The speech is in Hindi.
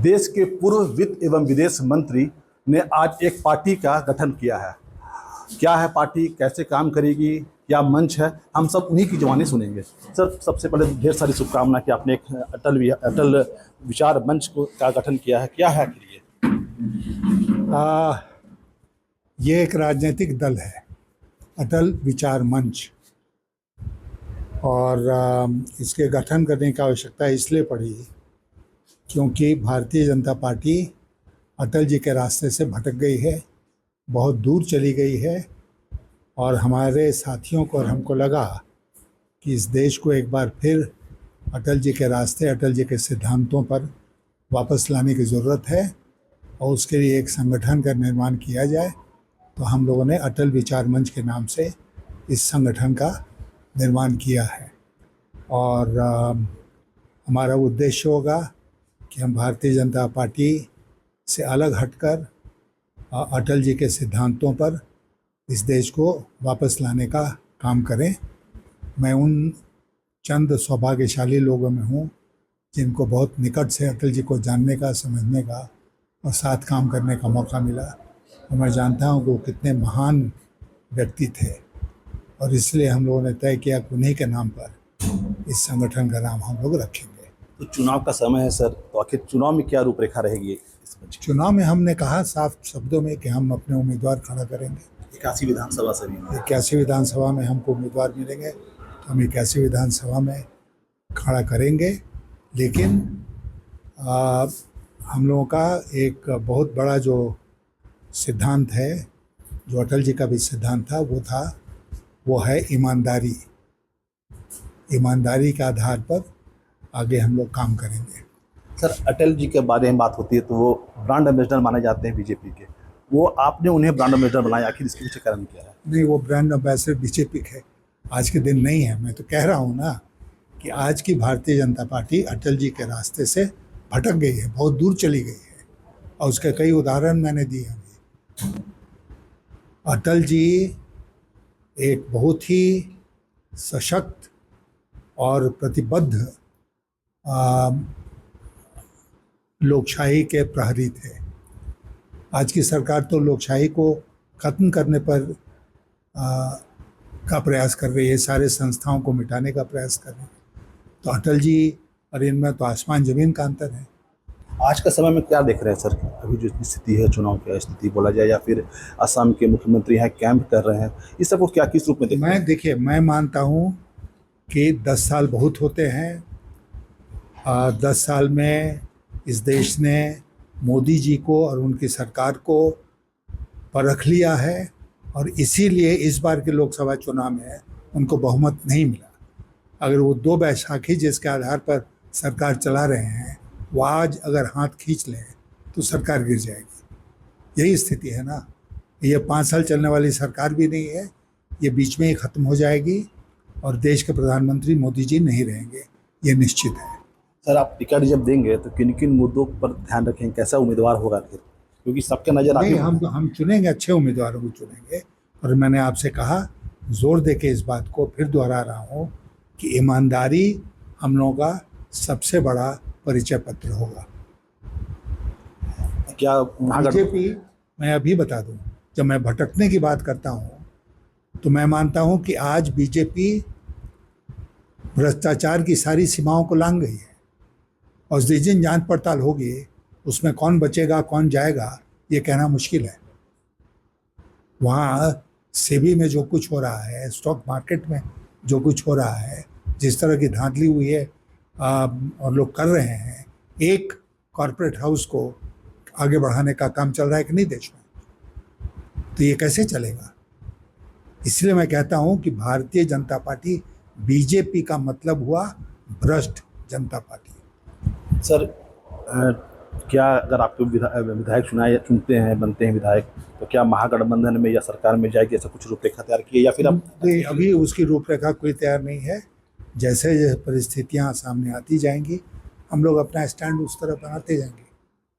देश के पूर्व वित्त एवं विदेश मंत्री ने आज एक पार्टी का गठन किया है। क्या है पार्टी, कैसे काम करेगी, क्या मंच है, हम सब उन्हीं की जुबानी सुनेंगे। सर, सबसे पहले ढेर सारी शुभकामना कि आपने एक अटल विचार मंच का गठन किया है। क्या है आखिर ये एक राजनीतिक दल है, अटल विचार मंच। और इसके गठन करने की आवश्यकता इसलिए पड़ी क्योंकि भारतीय जनता पार्टी अटल जी के रास्ते से भटक गई है, बहुत दूर चली गई है। और हमारे साथियों को और हमको लगा कि इस देश को एक बार फिर अटल जी के रास्ते, अटल जी के सिद्धांतों पर वापस लाने की ज़रूरत है और उसके लिए एक संगठन का निर्माण किया जाए। तो हम लोगों ने अटल विचार मंच के नाम से इस संगठन का निर्माण किया है। और हमारा उद्देश्य होगा कि हम भारतीय जनता पार्टी से अलग हटकर अटल जी के सिद्धांतों पर इस देश को वापस लाने का काम करें। मैं उन चंद सौभाग्यशाली लोगों में हूँ जिनको बहुत निकट से अटल जी को जानने का, समझने का और साथ काम करने का मौका मिला। और मैं जानता हूँ कि वो कितने महान व्यक्ति थे और इसलिए हम लोगों ने तय किया कि उन्हीं के नाम पर इस संगठन का नाम हम लोग रखेंगे। तो चुनाव का समय है सर, तो आखिर चुनाव में क्या रूपरेखा रहेगी इस मंच की? चुनाव में हमने कहा साफ शब्दों में कि हम अपने उम्मीदवार खड़ा करेंगे। 81 विधानसभा से भी 81 विधानसभा में हमको उम्मीदवार मिलेंगे तो हम 81 विधानसभा में खड़ा करेंगे। लेकिन हम लोगों का एक बहुत बड़ा जो सिद्धांत है, जो अटल जी का भी सिद्धांत था, वो है ईमानदारी। ईमानदारी के आधार पर आगे हम लोग काम करेंगे। सर, अटल जी के बारे में बात होती है तो वो ब्रांड एम्बेसडर माने जाते हैं बीजेपी के। वो आपने उन्हें ब्रांड एम्बेसडर बनाया, आखिर इसके पीछे कारण क्या है? नहीं, वो ब्रांड एम्बेसडर बीजेपी के आज के दिन नहीं है। मैं तो कह रहा हूँ ना कि आज की भारतीय जनता पार्टी अटल जी के रास्ते से भटक गई है, बहुत दूर चली गई है और उसके कई उदाहरण मैंने दिए हैं। अटल जी एक बहुत ही सशक्त और प्रतिबद्ध लोकशाही के प्रहरी थे। आज की सरकार तो लोकशाही को ख़त्म करने पर का प्रयास कर रही है, सारे संस्थाओं को मिटाने का प्रयास कर रही है। तो अटल जी और इनमें तो आसमान ज़मीन का अंतर है। आज के समय में क्या देख रहे हैं सर, अभी जो स्थिति है, चुनाव की स्थिति बोला जाए या फिर असम के मुख्यमंत्री हैं, कैंप कर रहे हैं, इस सबको क्या किस रूप में देख रहे हैं? देखिए, मैं मानता हूँ कि 10 साल बहुत होते हैं। 10 साल में इस देश ने मोदी जी को और उनकी सरकार को परख लिया है और इसीलिए इस बार के लोकसभा चुनाव में उनको बहुमत नहीं मिला। अगर वो 2 बैसाखी जिसके आधार पर सरकार चला रहे हैं वो आज अगर हाथ खींच लें तो सरकार गिर जाएगी। यही स्थिति है ना। ये 5 साल चलने वाली सरकार भी नहीं है, ये बीच में ही ख़त्म हो जाएगी और देश के प्रधानमंत्री मोदी जी नहीं रहेंगे, ये निश्चित है। सर, आप टिकट जब देंगे तो किन किन मुद्दों पर ध्यान रखेंगे, कैसा उम्मीदवार होगा फिर, क्योंकि सबके नज़र नहीं, हम चुनेंगे, अच्छे उम्मीदवारों को चुनेंगे। और मैंने आपसे कहा, जोर दे के इस बात को फिर दोहरा रहा हूँ कि ईमानदारी हम लोगों का सबसे बड़ा परिचय पत्र होगा। क्या बीजेपी, मैं अभी बता दूं, जब मैं भटकने की बात करता हूँ तो मैं मानता हूँ कि आज बीजेपी भ्रष्टाचार की सारी सीमाओं को लांघ गई है और जिस दिन जांच पड़ताल होगी उसमें कौन बचेगा कौन जाएगा ये कहना मुश्किल है। वहाँ सेबी में जो कुछ हो रहा है, स्टॉक मार्केट में जो कुछ हो रहा है, जिस तरह की धांधली हुई है और लोग कर रहे हैं, एक कॉरपोरेट हाउस को आगे बढ़ाने का काम चल रहा है कि नहीं देश में, तो ये कैसे चलेगा? इसलिए मैं कहता हूँ कि भारतीय जनता पार्टी, बीजेपी का मतलब हुआ भ्रष्ट जनता पार्टी। सर, क्या अगर आपको विधायक चुनते हैं, बनते हैं विधायक, तो क्या महागठबंधन में या सरकार में जाएगी, ऐसा कुछ रूपरेखा तैयार की है या फिर अभी उसकी रूपरेखा कोई तैयार नहीं है। जैसे परिस्थितियां सामने आती जाएंगी हम लोग अपना स्टैंड उस तरह बनाते जाएंगे।